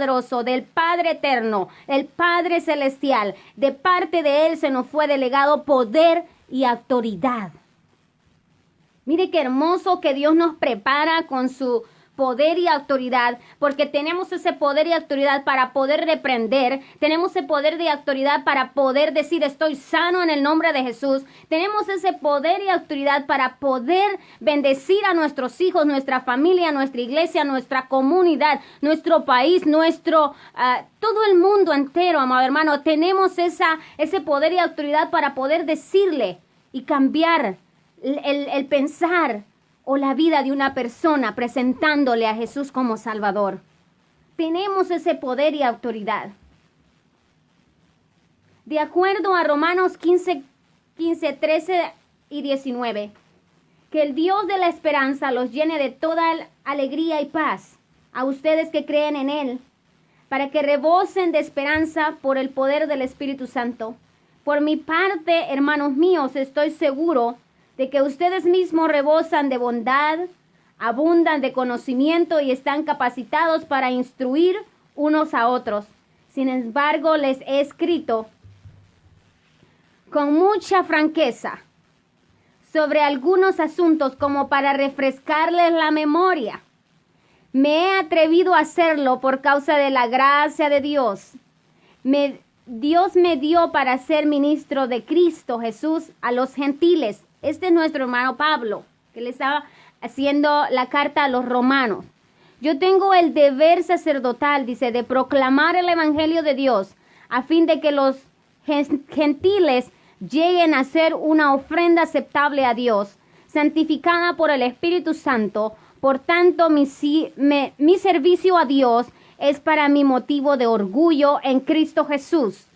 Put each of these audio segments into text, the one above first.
poderoso, del Padre eterno, el Padre celestial. De parte de Él se nos fue delegado poder y autoridad. Mire qué hermoso que Dios nos prepara con su poder y autoridad, porque tenemos ese poder y autoridad para poder reprender, tenemos ese poder y autoridad para poder decir estoy sano en el nombre de Jesús, tenemos ese poder y autoridad para poder bendecir a nuestros hijos, nuestra familia, nuestra iglesia, nuestra comunidad, nuestro país, todo el mundo entero, amado hermano. Tenemos ese poder y autoridad para poder decirle y cambiar el pensar o la vida de una persona presentándole a Jesús como Salvador. Tenemos ese poder y autoridad. De acuerdo a Romanos 15, 13 y 19, que el Dios de la esperanza los llene de toda alegría y paz a ustedes que creen en Él, para que rebosen de esperanza por el poder del Espíritu Santo. Por mi parte, hermanos míos, estoy seguro de que ustedes mismos rebosan de bondad, abundan de conocimiento y están capacitados para instruir unos a otros. Sin embargo, les he escrito con mucha franqueza sobre algunos asuntos como para refrescarles la memoria. Me he atrevido a hacerlo por causa de la gracia de Dios. Dios me dio para ser ministro de Cristo Jesús a los gentiles. Este es nuestro hermano Pablo, que le estaba haciendo la carta a los romanos. Yo tengo el deber sacerdotal, dice, de proclamar el evangelio de Dios, a fin de que los gentiles lleguen a ser una ofrenda aceptable a Dios, santificada por el Espíritu Santo. Por tanto, mi servicio a Dios es para mí motivo de orgullo en Cristo Jesús.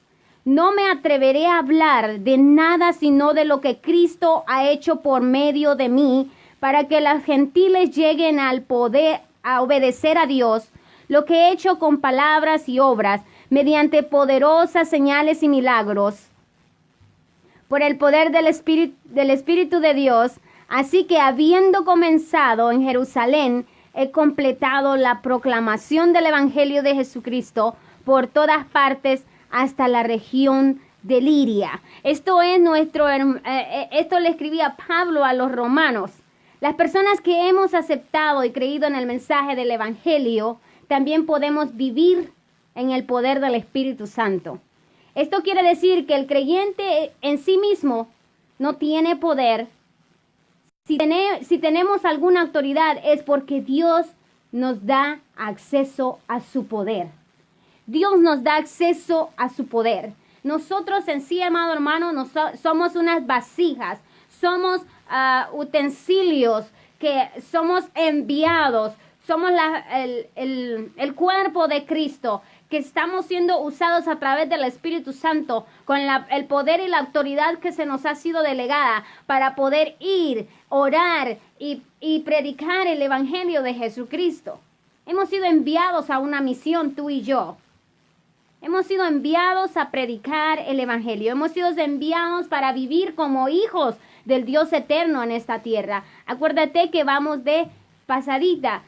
No me atreveré a hablar de nada sino de lo que Cristo ha hecho por medio de mí, para que los gentiles lleguen al poder a obedecer a Dios, lo que he hecho con palabras y obras, mediante poderosas señales y milagros, por el poder del Espíritu de Dios. Así que habiendo comenzado en Jerusalén, he completado la proclamación del Evangelio de Jesucristo por todas partes, hasta la región de Liria. Esto le escribía Pablo a los romanos. Las personas que hemos aceptado y creído en el mensaje del Evangelio, también podemos vivir en el poder del Espíritu Santo. Esto quiere decir que el creyente en sí mismo no tiene poder. Si tenemos alguna autoridad es porque Dios nos da acceso a su poder. Dios nos da acceso a su poder. Nosotros en sí, amado hermano, somos unas vasijas, somos utensilios, que somos enviados, somos el cuerpo de Cristo, que estamos siendo usados a través del Espíritu Santo, con el poder y la autoridad que se nos ha sido delegada para poder ir, orar y predicar el Evangelio de Jesucristo. Hemos sido enviados a una misión, tú y yo. Hemos sido enviados a predicar el Evangelio. Hemos sido enviados para vivir como hijos del Dios eterno en esta tierra. Acuérdate que vamos de pasadita.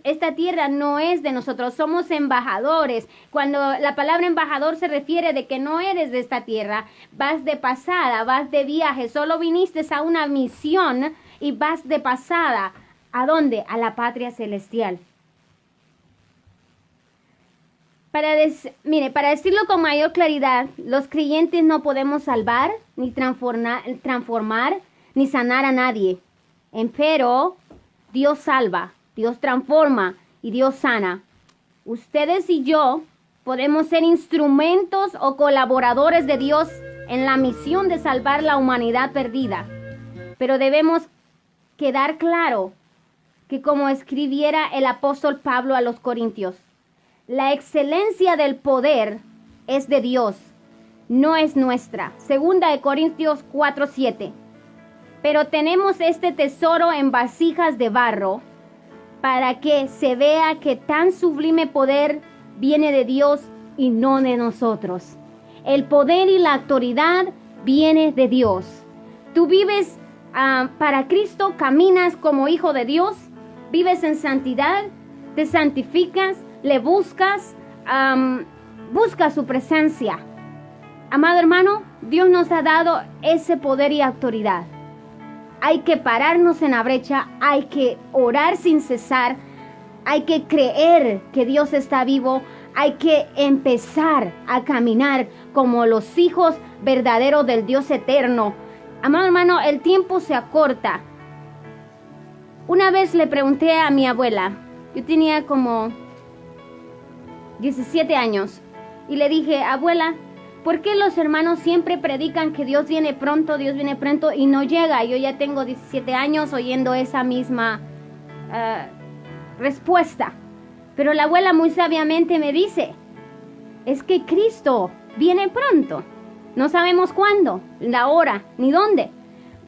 Esta tierra no es de nosotros. Somos embajadores. Cuando la palabra embajador se refiere de que no eres de esta tierra. Vas de pasada, vas de viaje. Solo viniste a una misión y vas de pasada. ¿A dónde? A la patria celestial. Para decirlo con mayor claridad, los creyentes no podemos salvar, ni transformar, ni sanar a nadie. Pero Dios salva, Dios transforma y Dios sana. Ustedes y yo podemos ser instrumentos o colaboradores de Dios en la misión de salvar la humanidad perdida. Pero debemos quedar claro que, como escribiera el apóstol Pablo a los Corintios, la excelencia del poder es de Dios, no es nuestra. Segunda de Corintios 4:7. Pero tenemos este tesoro en vasijas de barro, para que se vea que tan sublime poder viene de Dios y no de nosotros. El poder y la autoridad viene de Dios. Tú vives para Cristo, caminas como hijo de Dios, vives en santidad, te santificas, le buscas, busca su presencia. Amado hermano, Dios nos ha dado ese poder y autoridad. Hay que pararnos en la brecha, hay que orar sin cesar, hay que creer que Dios está vivo, hay que empezar a caminar como los hijos verdaderos del Dios eterno. Amado hermano, el tiempo se acorta. Una vez le pregunté a mi abuela, yo tenía como 17 años, y le dije, abuela, ¿por qué los hermanos siempre predican que Dios viene pronto y no llega? Yo ya tengo 17 años oyendo esa misma respuesta. Pero la abuela muy sabiamente me dice, es que Cristo viene pronto. No sabemos cuándo, la hora, ni dónde.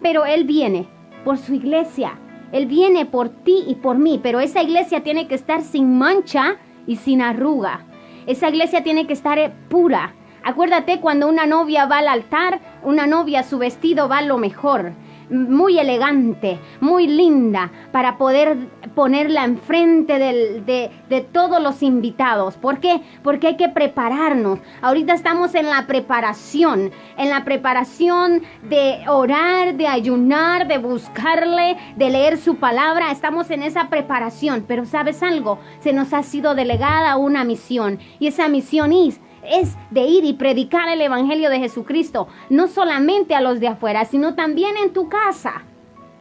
Pero Él viene por su iglesia. Él viene por ti y por mí. Pero esa iglesia tiene que estar sin mancha y sin arruga. Esa iglesia tiene que estar pura. Acuérdate cuando una novia va al altar, una novia, su vestido va lo mejor, muy elegante, muy linda, para poder ponerla enfrente de todos los invitados. ¿Por qué? Porque hay que prepararnos. Ahorita estamos en la preparación de orar, de ayunar, de buscarle, de leer su palabra. Estamos en esa preparación, pero ¿sabes algo? Se nos ha sido delegada una misión, y esa misión es de ir y predicar el evangelio de Jesucristo, no solamente a los de afuera, sino también en tu casa.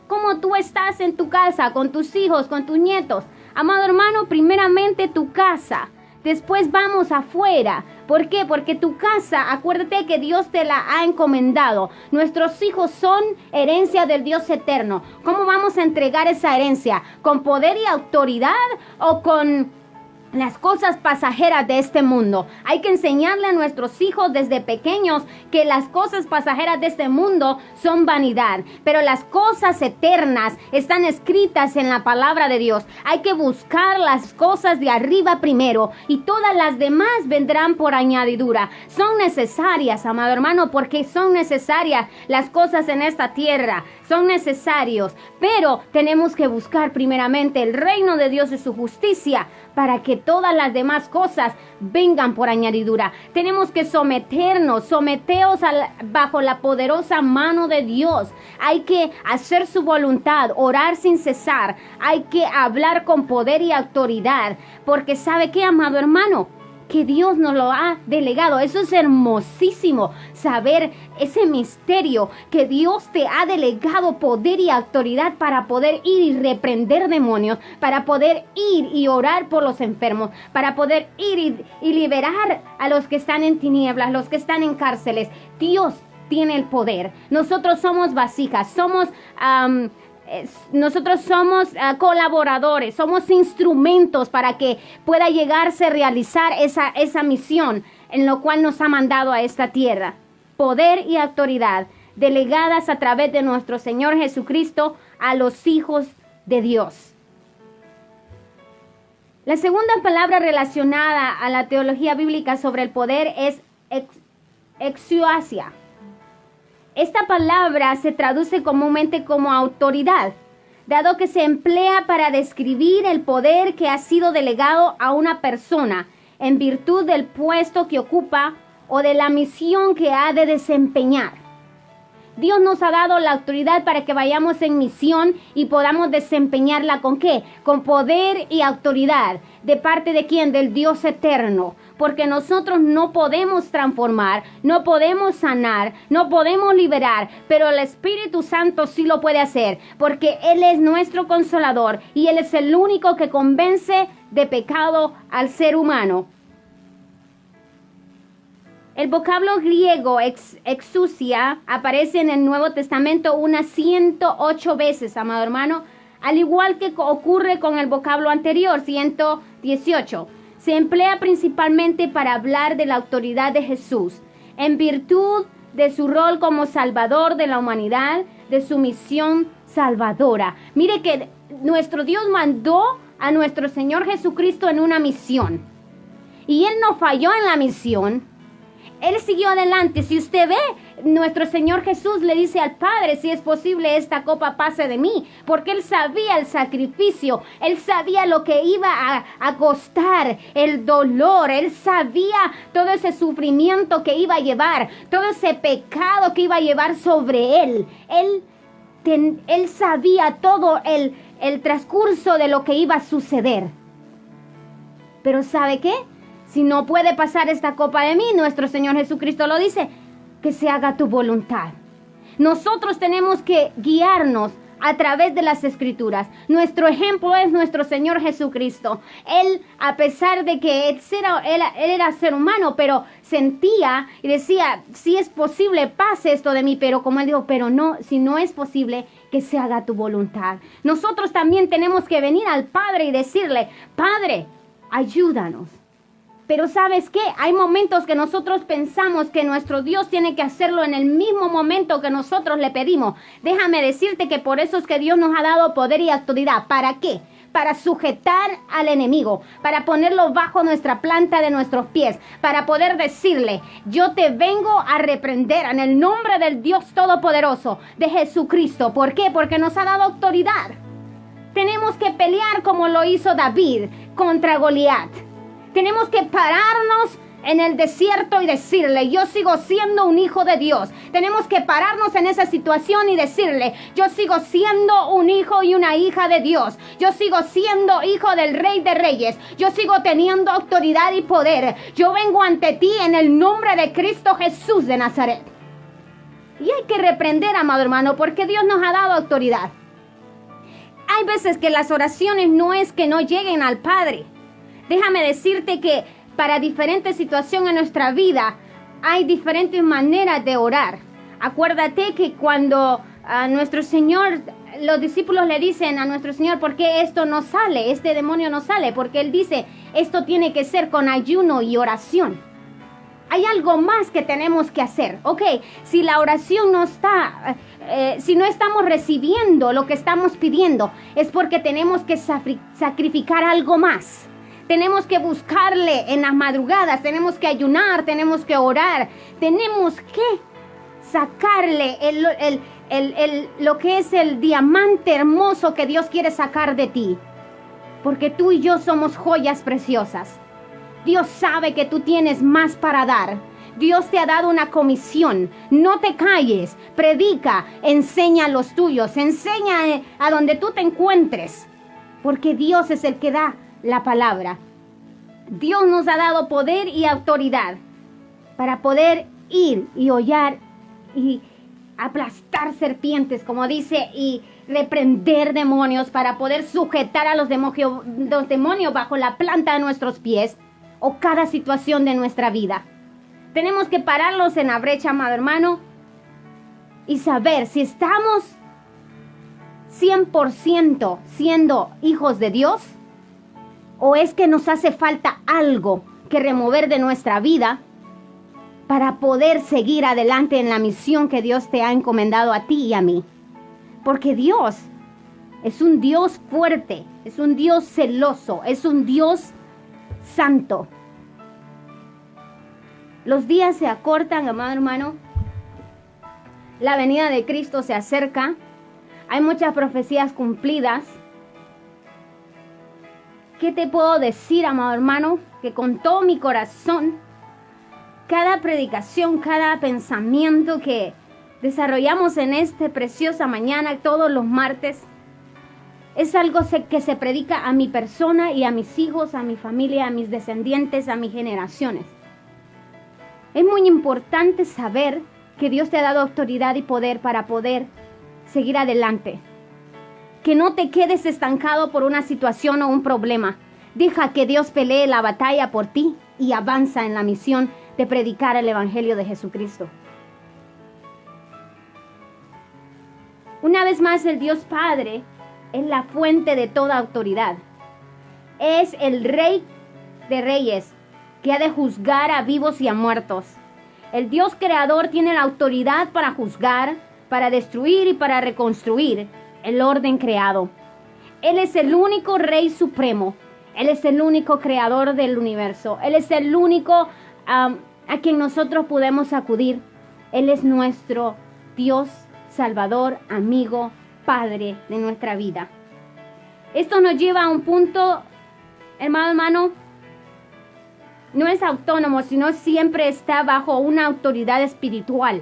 ¿Cómo tú estás en tu casa, con tus hijos, con tus nietos? Amado hermano, primeramente tu casa, después vamos afuera. ¿Por qué? Porque tu casa, acuérdate que Dios te la ha encomendado. Nuestros hijos son herencia del Dios eterno. ¿Cómo vamos a entregar esa herencia? ¿Con poder y autoridad o con las cosas pasajeras de este mundo? Hay que enseñarle a nuestros hijos desde pequeños que las cosas pasajeras de este mundo son vanidad, pero las cosas eternas están escritas en la palabra de Dios. Hay que buscar las cosas de arriba primero, y todas las demás vendrán por añadidura. Son necesarias, amado hermano, porque son necesarias las cosas en esta tierra. Son necesarios, pero tenemos que buscar primeramente el reino de Dios y su justicia, para que todas las demás cosas vengan por añadidura. Tenemos que someternos bajo la poderosa mano de Dios. Hay que hacer su voluntad, orar sin cesar. Hay que hablar con poder y autoridad, porque ¿sabe qué, amado hermano? Que Dios nos lo ha delegado. Eso es hermosísimo, saber ese misterio, que Dios te ha delegado poder y autoridad para poder ir y reprender demonios, para poder ir y orar por los enfermos, para poder ir y liberar a los que están en tinieblas, los que están en cárceles. Dios tiene el poder. Nosotros somos vasijas, somos colaboradores, somos instrumentos para que pueda llegarse a realizar esa misión en lo cual nos ha mandado a esta tierra. Poder y autoridad delegadas a través de nuestro Señor Jesucristo a los hijos de Dios. La segunda palabra relacionada a la teología bíblica sobre el poder es exousia. Esta palabra se traduce comúnmente como autoridad, dado que se emplea para describir el poder que ha sido delegado a una persona en virtud del puesto que ocupa o de la misión que ha de desempeñar. Dios nos ha dado la autoridad para que vayamos en misión y podamos desempeñarla ¿con qué? Con poder y autoridad. ¿De parte de quién? Del Dios eterno. Porque nosotros no podemos transformar, no podemos sanar, no podemos liberar, pero el Espíritu Santo sí lo puede hacer, porque Él es nuestro consolador y Él es el único que convence de pecado al ser humano. El vocablo griego exousia aparece en el Nuevo Testamento unas 108 veces, amado hermano, al igual que ocurre con el vocablo anterior, 118. Se emplea principalmente para hablar de la autoridad de Jesús, en virtud de su rol como salvador de la humanidad, de su misión salvadora. Mire que nuestro Dios mandó a nuestro Señor Jesucristo en una misión, y Él no falló en la misión. Él siguió adelante. Si usted ve, nuestro Señor Jesús le dice al Padre, si es posible esta copa pase de mí, porque Él sabía el sacrificio, Él sabía lo que iba a costar, el dolor, Él sabía todo ese sufrimiento que iba a llevar, todo ese pecado que iba a llevar sobre Él. Él sabía todo el transcurso de lo que iba a suceder. Pero ¿sabe qué? Si no puede pasar esta copa de mí, nuestro Señor Jesucristo lo dice, que se haga tu voluntad. Nosotros tenemos que guiarnos a través de las Escrituras. Nuestro ejemplo es nuestro Señor Jesucristo. Él, a pesar de que él era ser humano, pero sentía y decía, si es posible, pase esto de mí. Pero como Él dijo, pero no, si no es posible, que se haga tu voluntad. Nosotros también tenemos que venir al Padre y decirle, Padre, ayúdanos. Pero ¿sabes qué? Hay momentos que nosotros pensamos que nuestro Dios tiene que hacerlo en el mismo momento que nosotros le pedimos. Déjame decirte que por eso es que Dios nos ha dado poder y autoridad. ¿Para qué? Para sujetar al enemigo, para ponerlo bajo nuestra planta de nuestros pies, para poder decirle, yo te vengo a reprender en el nombre del Dios Todopoderoso, de Jesucristo. ¿Por qué? Porque nos ha dado autoridad. Tenemos que pelear como lo hizo David contra Goliat. Tenemos que pararnos en el desierto y decirle, yo sigo siendo un hijo de Dios. Tenemos que pararnos en esa situación y decirle, yo sigo siendo un hijo y una hija de Dios. Yo sigo siendo hijo del Rey de Reyes. Yo sigo teniendo autoridad y poder. Yo vengo ante ti en el nombre de Cristo Jesús de Nazaret. Y hay que reprender, amado hermano, porque Dios nos ha dado autoridad. Hay veces que las oraciones no es que no lleguen al Padre. Déjame decirte que para diferentes situaciones en nuestra vida hay diferentes maneras de orar. Acuérdate que cuando nuestro Señor, los discípulos le dicen a nuestro Señor, ¿por qué esto no sale? Este demonio no sale. Porque Él dice, esto tiene que ser con ayuno y oración. Hay algo más que tenemos que hacer. Ok, si la oración no está, si no estamos recibiendo lo que estamos pidiendo, es porque tenemos que sacrificar algo más. Tenemos que buscarle en las madrugadas, tenemos que ayunar, tenemos que orar, tenemos que sacarle lo que es el diamante hermoso que Dios quiere sacar de ti. Porque tú y yo somos joyas preciosas. Dios sabe que tú tienes más para dar. Dios te ha dado una comisión. No te calles, predica, enseña a los tuyos, enseña a donde tú te encuentres. Porque Dios es el que da la palabra. Dios nos ha dado poder y autoridad para poder ir y hollar y aplastar serpientes, como dice, y reprender demonios, para poder sujetar a los demonios bajo la planta de nuestros pies o cada situación de nuestra vida. Tenemos que pararlos en la brecha, amado hermano, y saber si estamos 100% siendo hijos de Dios, o es que nos hace falta algo que remover de nuestra vida para poder seguir adelante en la misión que Dios te ha encomendado a ti y a mí. Porque Dios es un Dios fuerte, es un Dios celoso, es un Dios santo. Los días se acortan, amado hermano. La venida de Cristo se acerca. Hay muchas profecías cumplidas. ¿Qué te puedo decir, amado hermano? Que con todo mi corazón, cada predicación, cada pensamiento que desarrollamos en esta preciosa mañana, todos los martes, es algo que se predica a mi persona y a mis hijos, a mi familia, a mis descendientes, a mis generaciones. Es muy importante saber que Dios te ha dado autoridad y poder para poder seguir adelante. Que no te quedes estancado por una situación o un problema. Deja que Dios pelee la batalla por ti y avanza en la misión de predicar el Evangelio de Jesucristo. Una vez más, el Dios Padre es la fuente de toda autoridad. Es el Rey de Reyes que ha de juzgar a vivos y a muertos. El Dios Creador tiene la autoridad para juzgar, para destruir y para reconstruir el orden creado. Él es el único Rey Supremo. Él es el único creador del universo. Él es el único a quien nosotros podemos acudir. Él es nuestro Dios, Salvador, amigo, Padre de nuestra vida. Esto nos lleva a un punto, hermano, no es autónomo, sino siempre está bajo una autoridad espiritual.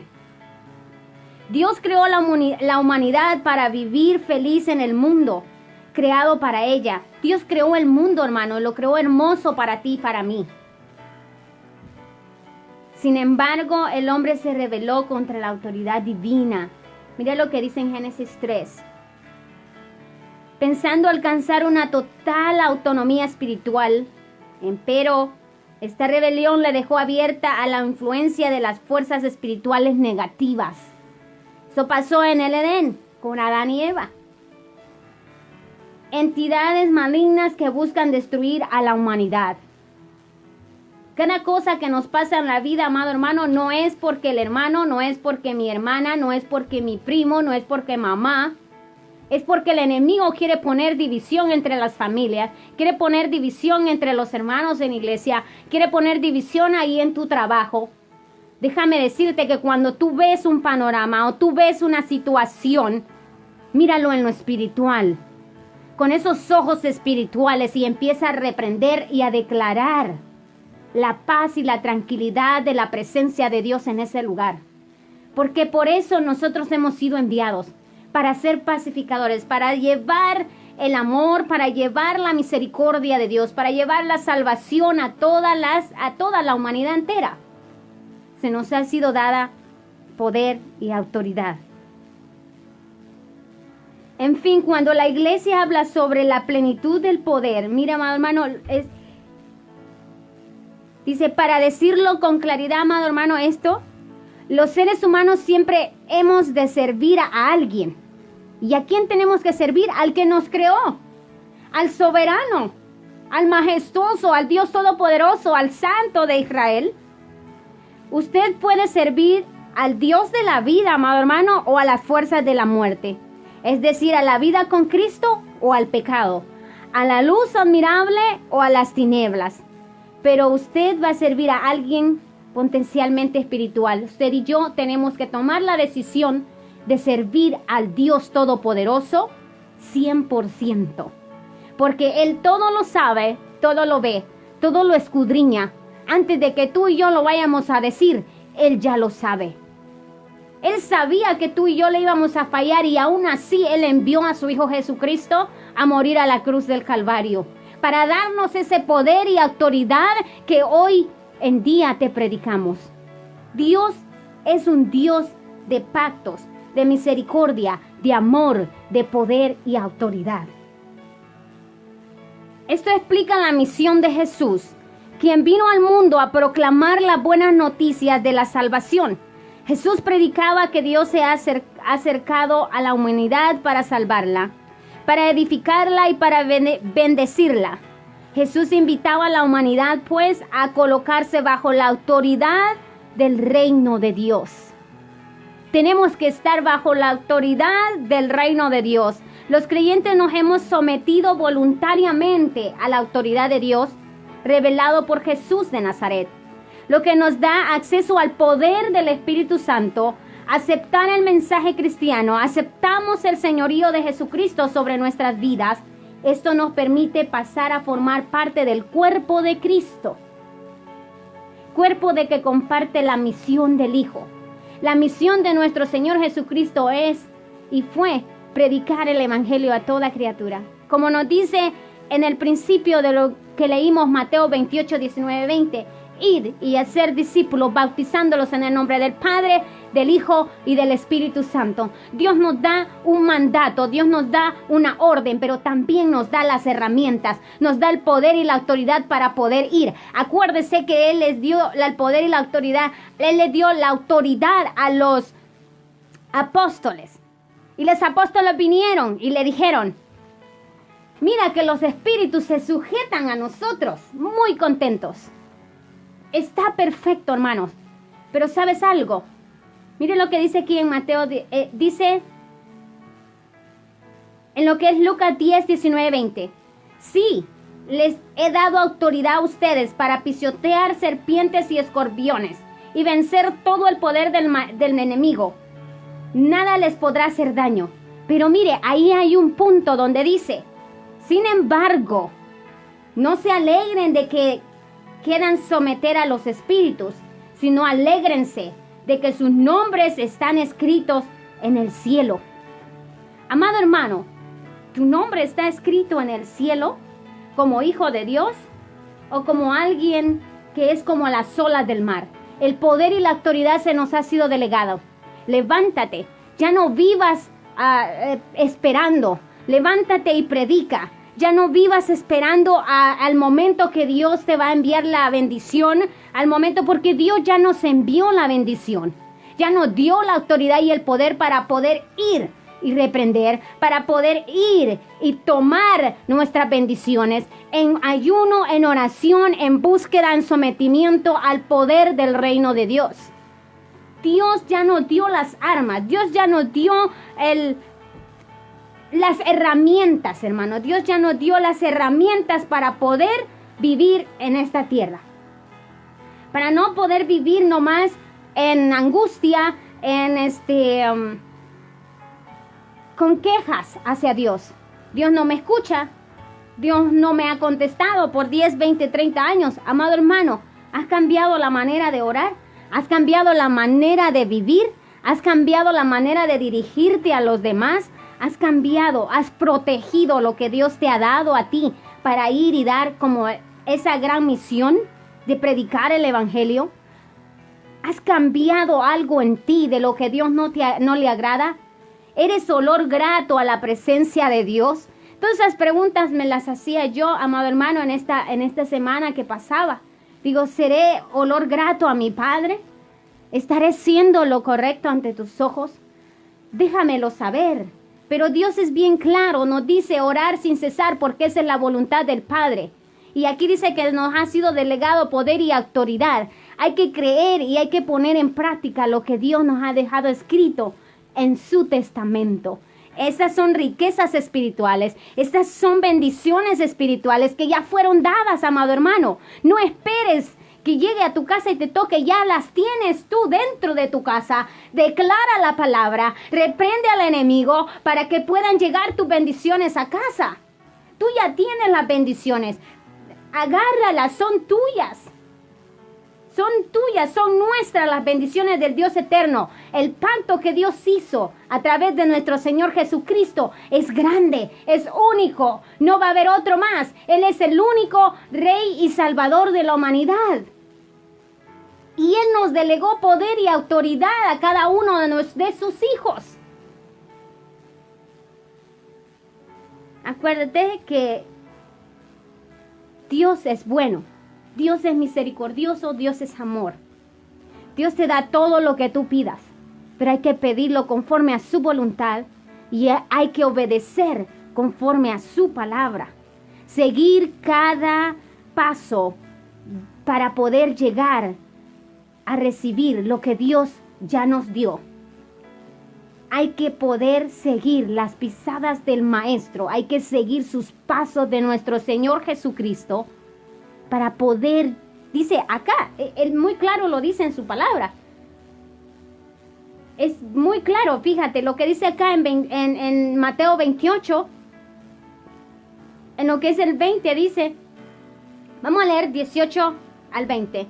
Dios creó la humanidad para vivir feliz en el mundo, creado para ella. Dios creó el mundo, hermano, lo creó hermoso para ti y para mí. Sin embargo, el hombre se rebeló contra la autoridad divina. Mira lo que dice en Génesis 3. Pensando alcanzar una total autonomía espiritual, empero esta rebelión le dejó abierta a la influencia de las fuerzas espirituales negativas. Eso pasó en el Edén con Adán y Eva. Entidades malignas que buscan destruir a la humanidad. Cada cosa que nos pasa en la vida, amado hermano, no es porque el hermano, no es porque mi hermana, no es porque mi primo, no es porque mamá. Es porque el enemigo quiere poner división entre las familias, quiere poner división entre los hermanos en iglesia, quiere poner división ahí en tu trabajo. Déjame decirte que cuando tú ves un panorama o tú ves una situación, míralo en lo espiritual, con esos ojos espirituales, y empieza a reprender y a declarar la paz y la tranquilidad de la presencia de Dios en ese lugar. Porque por eso nosotros hemos sido enviados, para ser pacificadores, para llevar el amor, para llevar la misericordia de Dios, para llevar la salvación a toda la humanidad entera. Se nos ha sido dada poder y autoridad. En fin, cuando la iglesia habla sobre la plenitud del poder, mira, amado hermano, dice, para decirlo con claridad, amado hermano, esto, los seres humanos siempre hemos de servir a alguien. ¿Y a quién tenemos que servir? Al que nos creó, al soberano, al majestuoso, al Dios todopoderoso, al Santo de Israel. Usted puede servir al Dios de la vida, amado hermano, o a las fuerzas de la muerte. Es decir, a la vida con Cristo o al pecado, a la luz admirable o a las tinieblas. Pero usted va a servir a alguien potencialmente espiritual. Usted y yo tenemos que tomar la decisión de servir al Dios Todopoderoso 100%. Porque Él todo lo sabe, todo lo ve, todo lo escudriña. Antes de que tú y yo lo vayamos a decir, Él ya lo sabe. Él sabía que tú y yo le íbamos a fallar, y aún así Él envió a su Hijo Jesucristo a morir a la cruz del Calvario, para darnos ese poder y autoridad que hoy en día te predicamos. Dios es un Dios de pactos, de misericordia, de amor, de poder y autoridad. Esto explica la misión de Jesús, quien vino al mundo a proclamar las buenas noticias de la salvación. Jesús predicaba que Dios se ha acercado a la humanidad para salvarla, para edificarla y para bendecirla. Jesús invitaba a la humanidad, pues, a colocarse bajo la autoridad del reino de Dios. Tenemos que estar bajo la autoridad del reino de Dios. Los creyentes nos hemos sometido voluntariamente a la autoridad de Dios, revelado por Jesús de Nazaret, lo que nos da acceso al poder del Espíritu Santo. Aceptar el mensaje cristiano, aceptamos el señorío de Jesucristo sobre nuestras vidas. Esto nos permite pasar a formar parte del cuerpo de Cristo, cuerpo de que comparte la misión del Hijo. La misión de nuestro Señor Jesucristo es y fue predicar el Evangelio a toda criatura. Como nos dice en el principio de lo que leímos, Mateo 28, 19, 20, id y hacer discípulos, bautizándolos en el nombre del Padre, del Hijo y del Espíritu Santo. Dios nos da un mandato, Dios nos da una orden, pero también nos da las herramientas, nos da el poder y la autoridad para poder ir. Acuérdese que Él les dio el poder y la autoridad, Él les dio la autoridad a los apóstoles. Y los apóstoles vinieron y le dijeron, mira que los espíritus se sujetan a nosotros, muy contentos. Está perfecto, hermanos. Pero ¿sabes algo? Mire lo que dice aquí en Mateo, dice en lo que es Lucas 10, 19, 20. Sí, les he dado autoridad a ustedes para pisotear serpientes y escorpiones y vencer todo el poder del enemigo. Nada les podrá hacer daño. Pero mire, ahí hay un punto donde dice, sin embargo, no se alegren de que quieran someter a los espíritus, sino alégrense de que sus nombres están escritos en el cielo. Amado hermano, ¿tu nombre está escrito en el cielo como hijo de Dios o como alguien que es como las olas del mar? El poder y la autoridad se nos ha sido delegado. Levántate, ya no vivas esperando. Levántate y predica. Ya no vivas esperando al momento que Dios te va a enviar la bendición, al momento, porque Dios ya nos envió la bendición. Ya nos dio la autoridad y el poder para poder ir y reprender, para poder ir y tomar nuestras bendiciones en ayuno, en oración, en búsqueda, en sometimiento al poder del reino de Dios. Dios ya nos dio las armas, Dios ya nos dio las herramientas, hermano. Dios ya nos dio las herramientas para poder vivir en esta tierra. Para no poder vivir nomás en angustia, con quejas hacia Dios. Dios no me escucha, Dios no me ha contestado por 10, 20, 30 años. Amado hermano, ¿has cambiado la manera de orar? ¿Has cambiado la manera de vivir? ¿Has cambiado la manera de dirigirte a los demás? ¿Has cambiado, has protegido lo que Dios te ha dado a ti para ir y dar como esa gran misión de predicar el evangelio? ¿Has cambiado algo en ti de lo que Dios no le agrada? ¿Eres olor grato a la presencia de Dios? Todas esas preguntas me las hacía yo, amado hermano, en esta semana que pasaba. Digo, ¿seré olor grato a mi Padre? ¿Estaré siendo lo correcto ante tus ojos? Déjamelo saber. Pero Dios es bien claro, nos dice orar sin cesar porque esa es la voluntad del Padre. Y aquí dice que nos ha sido delegado poder y autoridad. Hay que creer y hay que poner en práctica lo que Dios nos ha dejado escrito en su testamento. Esas son riquezas espirituales, estas son bendiciones espirituales que ya fueron dadas, amado hermano. No esperes que llegue a tu casa y te toque, ya las tienes tú dentro de tu casa. Declara la palabra, reprende al enemigo para que puedan llegar tus bendiciones a casa. Tú ya tienes las bendiciones, agárralas, son tuyas. Son tuyas, son nuestras las bendiciones del Dios eterno. El pacto que Dios hizo a través de nuestro Señor Jesucristo es grande, es único. No va a haber otro más. Él es el único Rey y Salvador de la humanidad. Y Él nos delegó poder y autoridad a cada uno de sus hijos. Acuérdate que Dios es bueno. Dios es misericordioso, Dios es amor. Dios te da todo lo que tú pidas, pero hay que pedirlo conforme a su voluntad y hay que obedecer conforme a su palabra. Seguir cada paso para poder llegar a recibir lo que Dios ya nos dio. Hay que poder seguir las pisadas del Maestro, hay que seguir sus pasos de nuestro Señor Jesucristo, para poder, dice acá, él muy claro lo dice en su palabra. Es muy claro, fíjate, lo que dice acá en Mateo 28, en lo que es el 20, dice, vamos a leer 18 al 20.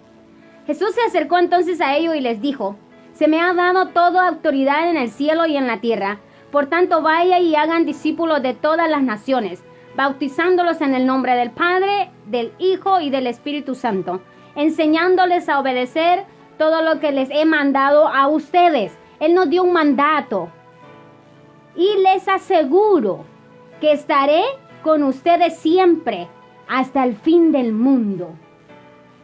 Jesús se acercó entonces a ellos y les dijo, se me ha dado toda autoridad en el cielo y en la tierra. Por tanto, vaya y hagan discípulos de todas las naciones, bautizándolos en el nombre del Padre, del Hijo y del Espíritu Santo, enseñándoles a obedecer todo lo que les he mandado a ustedes. Él nos dio un mandato. Y les aseguro que estaré con ustedes siempre hasta el fin del mundo.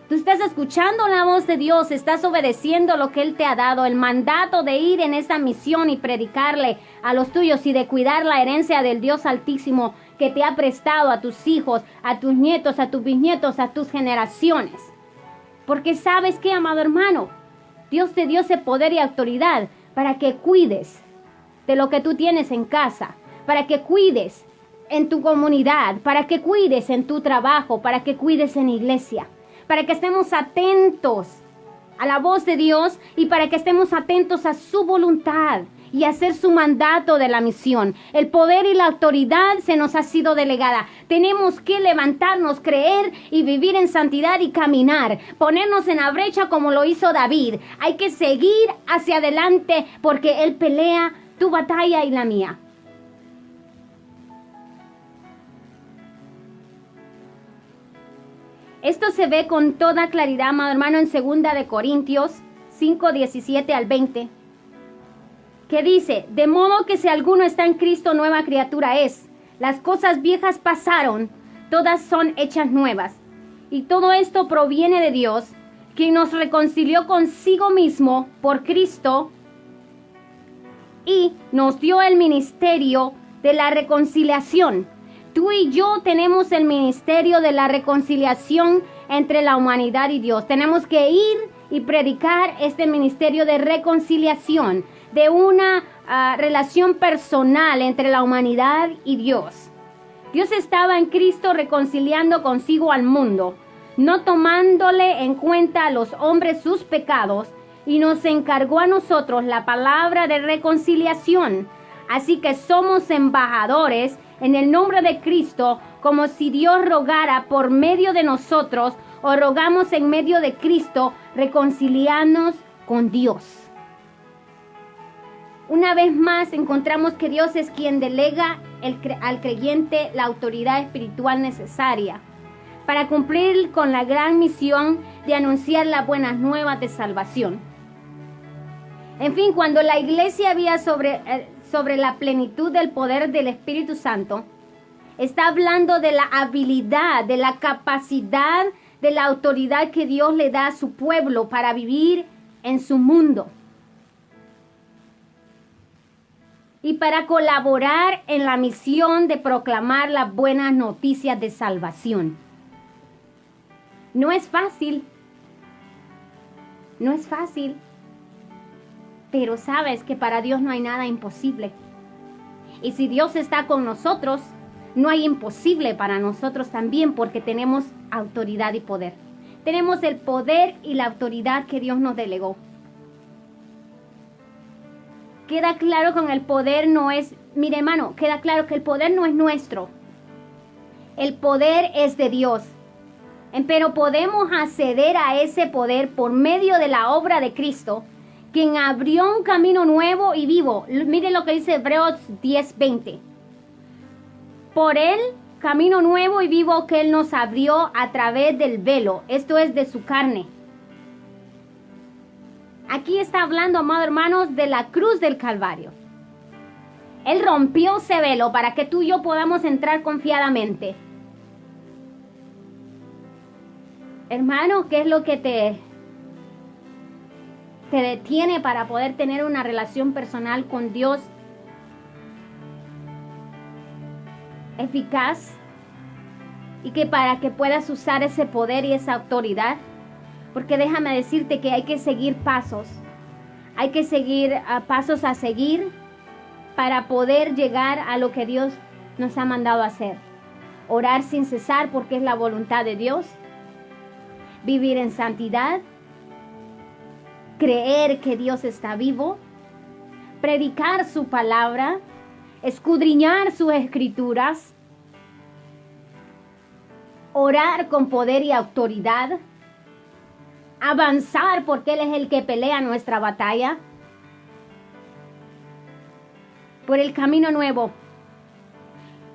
Tú estás escuchando la voz de Dios, estás obedeciendo lo que Él te ha dado, el mandato de ir en esa misión y predicarle a los tuyos y de cuidar la herencia del Dios Altísimo que te ha prestado a tus hijos, a tus nietos, a tus bisnietos, a tus generaciones. Porque sabes qué, amado hermano, Dios te dio ese poder y autoridad para que cuides de lo que tú tienes en casa, para que cuides en tu comunidad, para que cuides en tu trabajo, para que cuides en iglesia, para que estemos atentos a la voz de Dios y para que estemos atentos a su voluntad y hacer su mandato de la misión. El poder y la autoridad se nos ha sido delegada. Tenemos que levantarnos, creer y vivir en santidad y caminar, ponernos en la brecha como lo hizo David. Hay que seguir hacia adelante porque Él pelea tu batalla y la mía. Esto se ve con toda claridad, amado hermano, en 2 de Corintios 5, 17 al 20, que dice: de modo que si alguno está en Cristo, nueva criatura es. Las cosas viejas pasaron, todas son hechas nuevas. Y todo esto proviene de Dios, quien nos reconcilió consigo mismo por Cristo y nos dio el ministerio de la reconciliación. Tú y yo tenemos el ministerio de la reconciliación entre la humanidad y Dios. Tenemos que ir y predicar este ministerio de reconciliación, de una relación personal entre la humanidad y Dios. Dios estaba en Cristo reconciliando consigo al mundo, no tomándole en cuenta a los hombres sus pecados, y nos encargó a nosotros la palabra de reconciliación. Así que somos embajadores en el nombre de Cristo, como si Dios rogara por medio de nosotros, o rogamos en medio de Cristo, reconciliarnos con Dios. Una vez más encontramos que Dios es quien delega al creyente la autoridad espiritual necesaria para cumplir con la gran misión de anunciar las buenas nuevas de salvación. En fin, cuando la iglesia había sobre la plenitud del poder del Espíritu Santo, está hablando de la habilidad, de la capacidad, de la autoridad que Dios le da a su pueblo para vivir en su mundo y para colaborar en la misión de proclamar las buenas noticias de salvación. No es fácil, pero sabes que para Dios no hay nada imposible. Y si Dios está con nosotros, no hay imposible para nosotros también, porque tenemos autoridad y poder. Tenemos el poder y la autoridad que Dios nos delegó. Queda claro con el poder no es, mire hermano, queda claro que el poder no es nuestro. El poder es de Dios. Pero podemos acceder a ese poder por medio de la obra de Cristo, quien abrió un camino nuevo y vivo. Mire lo que dice Hebreos 10:20. Por él, camino nuevo y vivo que Él nos abrió a través del velo, esto es de su carne. Aquí está hablando, amados hermanos, de la cruz del Calvario. Él rompió ese velo para que tú y yo podamos entrar confiadamente. Hermano, ¿qué es lo que te detiene para poder tener una relación personal con Dios eficaz y que para que puedas usar ese poder y esa autoridad? Porque déjame decirte que hay que seguir pasos, hay que seguir pasos a seguir para poder llegar a lo que Dios nos ha mandado a hacer. Orar sin cesar porque es la voluntad de Dios, vivir en santidad, creer que Dios está vivo, predicar su palabra, escudriñar sus escrituras, orar con poder y autoridad, avanzar porque Él es el que pelea nuestra batalla, por el camino nuevo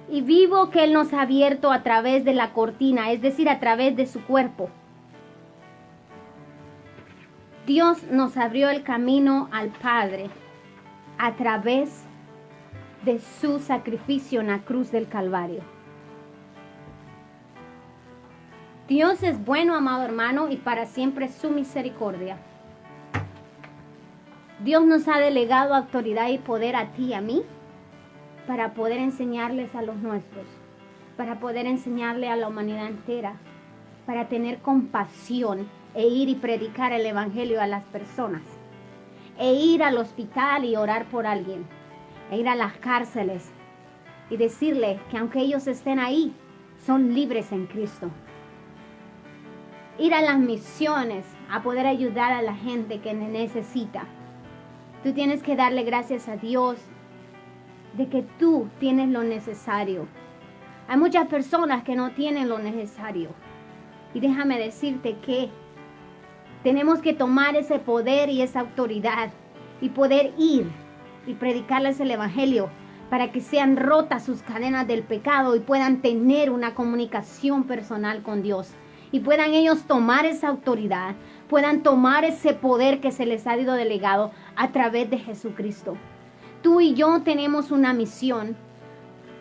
y vivo que Él nos ha abierto a través de la cortina, es decir, a través de su cuerpo. Dios nos abrió el camino al Padre a través de su sacrificio en la cruz del Calvario. Dios es bueno, amado hermano, y para siempre su misericordia. Dios nos ha delegado autoridad y poder a ti y a mí para poder enseñarles a los nuestros, para poder enseñarle a la humanidad entera, para tener compasión e ir y predicar el evangelio a las personas, e ir al hospital y orar por alguien, e ir a las cárceles y decirle que aunque ellos estén ahí, son libres en Cristo. Ir a las misiones, a poder ayudar a la gente que necesita. Tú tienes que darle gracias a Dios de que tú tienes lo necesario. Hay muchas personas que no tienen lo necesario. Y déjame decirte que tenemos que tomar ese poder y esa autoridad y poder ir y predicarles el evangelio para que sean rotas sus cadenas del pecado y puedan tener una comunicación personal con Dios. Y puedan ellos tomar esa autoridad, puedan tomar ese poder que se les ha sido delegado a través de Jesucristo. Tú y yo tenemos una misión,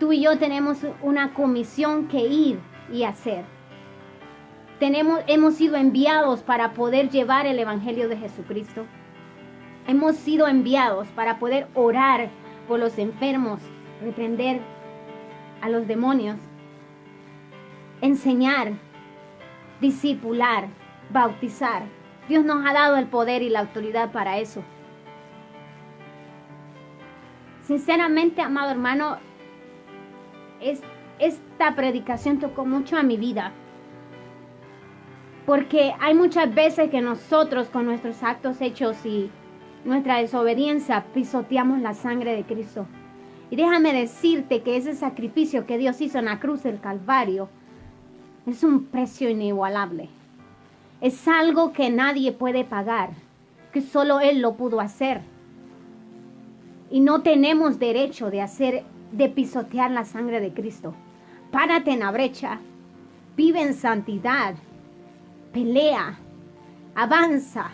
tú y yo tenemos una comisión que ir y hacer. Hemos sido enviados para poder llevar el evangelio de Jesucristo. Hemos sido enviados para poder orar por los enfermos, reprender a los demonios, enseñar, discipular, bautizar. Dios nos ha dado el poder y la autoridad para eso. Sinceramente, amado hermano, esta predicación tocó mucho a mi vida. Porque hay muchas veces que nosotros con nuestros actos hechos y nuestra desobediencia pisoteamos la sangre de Cristo. Y déjame decirte que ese sacrificio que Dios hizo en la cruz del Calvario es un precio inigualable. Es algo que nadie puede pagar, que solo Él lo pudo hacer. Y no tenemos derecho de pisotear la sangre de Cristo. Párate en la brecha, vive en santidad, pelea, avanza,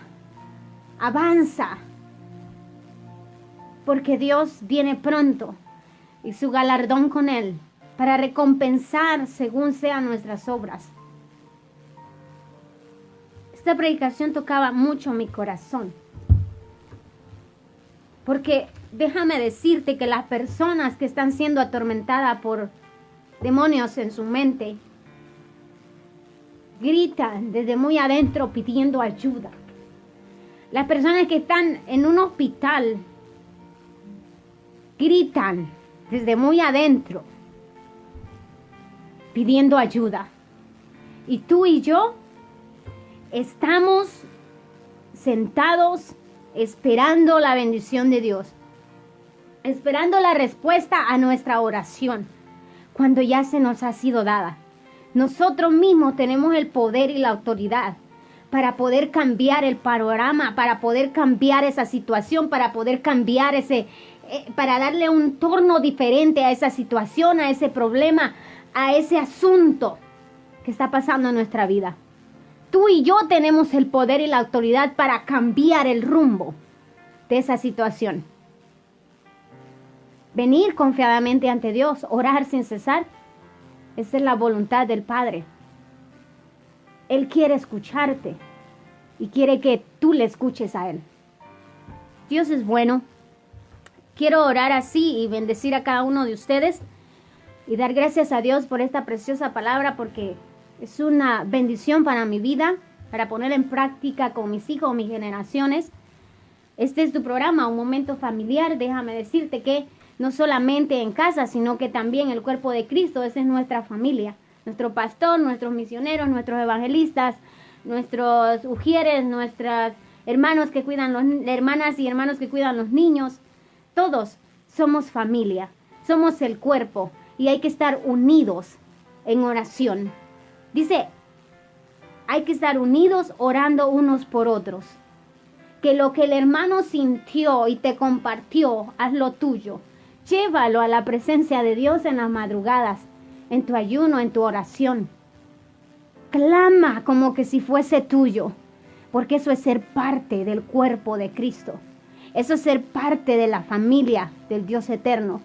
porque Dios viene pronto y su galardón con Él para recompensar según sean nuestras obras. Esta predicación tocaba mucho mi corazón, porque déjame decirte que las personas que están siendo atormentadas por demonios en su mente gritan desde muy adentro pidiendo ayuda. Las personas que están en un hospital gritan desde muy adentro pidiendo ayuda. Y tú y yo estamos sentados esperando la bendición de Dios, esperando la respuesta a nuestra oración cuando ya se nos ha sido dada. Nosotros mismos tenemos el poder y la autoridad para poder cambiar el panorama, para poder cambiar esa situación, para poder cambiar para darle un torno diferente a esa situación, a ese problema, a ese asunto que está pasando en nuestra vida. Tú y yo tenemos el poder y la autoridad para cambiar el rumbo de esa situación. Venir confiadamente ante Dios, orar sin cesar. Esa es la voluntad del Padre. Él quiere escucharte y quiere que tú le escuches a Él. Dios es bueno. Quiero orar así y bendecir a cada uno de ustedes y dar gracias a Dios por esta preciosa palabra, porque es una bendición para mi vida, para poner en práctica con mis hijos, mis generaciones. Este es tu programa, Un Momento Familiar. Déjame decirte que no solamente en casa, sino que también el cuerpo de Cristo, esa es nuestra familia. Nuestro pastor, nuestros misioneros, nuestros evangelistas, nuestros ujieres, nuestras hermanos que cuidan hermanas y hermanos que cuidan los niños. Todos somos familia, somos el cuerpo y hay que estar unidos en oración. Dice, hay que estar unidos orando unos por otros. Que lo que el hermano sintió y te compartió, hazlo tuyo. Llévalo a la presencia de Dios en las madrugadas, en tu ayuno, en tu oración. Clama como que si fuese tuyo, porque eso es ser parte del cuerpo de Cristo. Eso es ser parte de la familia del Dios eterno.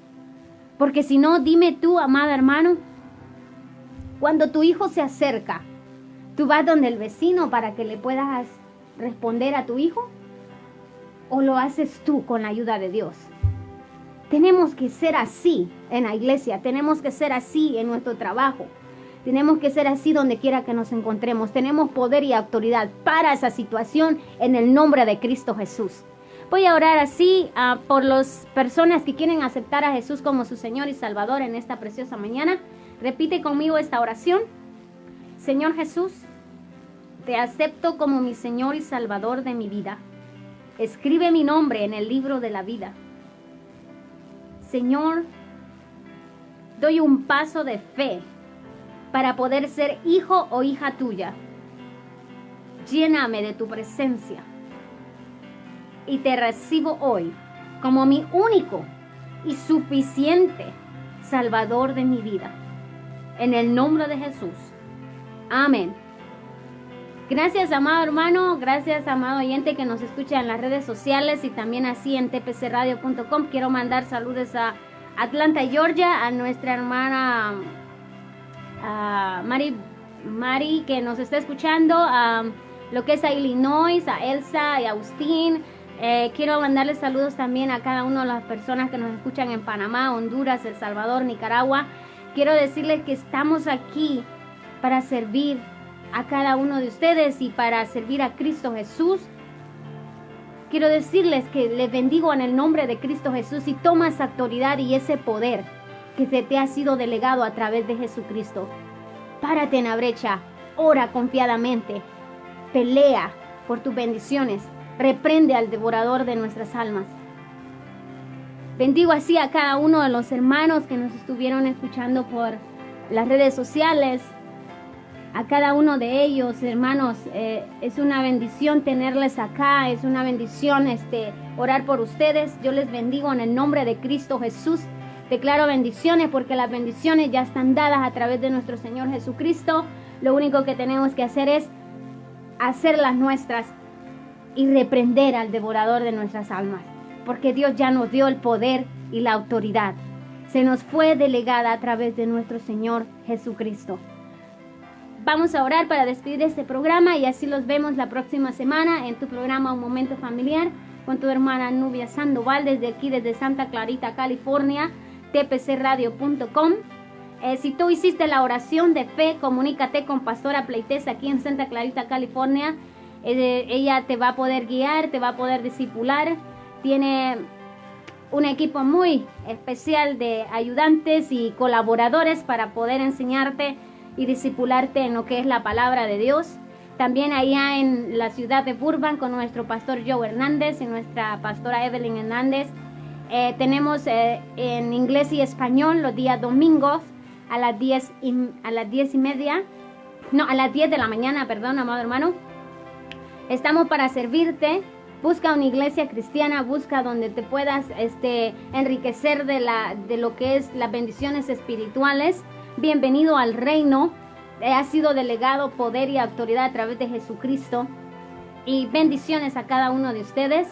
Porque si no, dime tú, amado hermano, cuando tu hijo se acerca, ¿tú vas donde el vecino para que le puedas responder a tu hijo? ¿O lo haces tú con la ayuda de Dios? Tenemos que ser así en la iglesia, tenemos que ser así en nuestro trabajo, tenemos que ser así donde quiera que nos encontremos. Tenemos poder y autoridad para esa situación en el nombre de Cristo Jesús. Voy a orar así por las personas que quieren aceptar a Jesús como su Señor y Salvador en esta preciosa mañana. Repite conmigo esta oración. Señor Jesús, te acepto como mi Señor y Salvador de mi vida. Escribe mi nombre en el libro de la vida. Señor, doy un paso de fe para poder ser hijo o hija tuya. Lléname de tu presencia y te recibo hoy como mi único y suficiente Salvador de mi vida. En el nombre de Jesús. Amén. Gracias, amado hermano, gracias, amado oyente que nos escucha en las redes sociales y también así en tpcradio.com. Quiero mandar saludos a Atlanta, Georgia, a nuestra hermana Mari, que nos está escuchando, a lo que es a Illinois, a Elsa y a Agustín. Quiero mandarles saludos también a cada una de las personas que nos escuchan en Panamá, Honduras, El Salvador, Nicaragua. Quiero decirles que estamos aquí para servir a cada uno de ustedes y para servir a Cristo Jesús. Quiero decirles que les bendigo en el nombre de Cristo Jesús y toma esa autoridad y ese poder que se te ha sido delegado a través de Jesucristo. Párate en la brecha, ora confiadamente, pelea por tus bendiciones, reprende al devorador de nuestras almas. Bendigo así a cada uno de los hermanos que nos estuvieron escuchando por las redes sociales. A cada uno de ellos, hermanos, es una bendición tenerles acá, es una bendición orar por ustedes. Yo les bendigo en el nombre de Cristo Jesús. Declaro bendiciones porque las bendiciones ya están dadas a través de nuestro Señor Jesucristo. Lo único que tenemos que hacer es hacerlas nuestras y reprender al devorador de nuestras almas, porque Dios ya nos dio el poder y la autoridad. Se nos fue delegada a través de nuestro Señor Jesucristo. Vamos a orar para despedir este programa y así los vemos la próxima semana en tu programa Un Momento Familiar con tu hermana Nubia Sandoval desde aquí, desde Santa Clarita, California, tpcradio.com. Si tú hiciste la oración de fe, comunícate con Pastora Pleites aquí en Santa Clarita, California. Ella te va a poder guiar, te va a poder discipular. Tiene un equipo muy especial de ayudantes y colaboradores para poder enseñarte y discipularte en lo que es la palabra de Dios. También allá en la ciudad de Burbank con nuestro pastor Joe Hernández y nuestra pastora Evelyn Hernández. Tenemos en inglés y español los días domingos a las 10 de la mañana, perdón, amado hermano. Estamos para servirte. Busca una iglesia cristiana, busca donde te puedas enriquecer de lo que es las bendiciones espirituales. Bienvenido al reino. Ha sido delegado poder y autoridad a través de Jesucristo. Y bendiciones a cada uno de ustedes.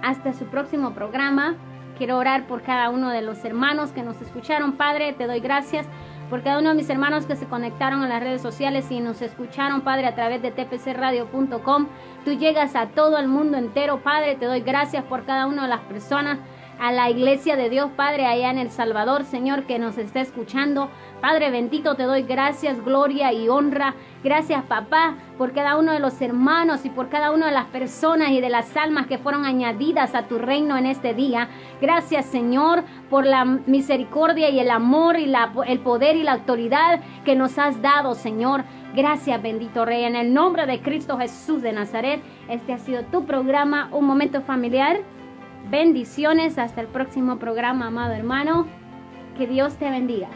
Hasta su próximo programa. Quiero orar por cada uno de los hermanos que nos escucharon. Padre, te doy gracias por cada uno de mis hermanos que se conectaron a las redes sociales y nos escucharon, Padre, a través de tpcradio.com. Tú llegas a todo el mundo entero, Padre. Te doy gracias por cada una de las personas, a la iglesia de Dios, Padre, allá en El Salvador, Señor, que nos está escuchando. Padre bendito, te doy gracias, gloria y honra. Gracias, papá, por cada uno de los hermanos y por cada una de las personas y de las almas que fueron añadidas a tu reino en este día. Gracias, Señor, por la misericordia y el amor y el poder y la autoridad que nos has dado, Señor. Gracias, bendito Rey, en el nombre de Cristo Jesús de Nazaret. Este ha sido tu programa, Un Momento Familiar. Bendiciones, hasta el próximo programa, amado hermano. Que Dios te bendiga.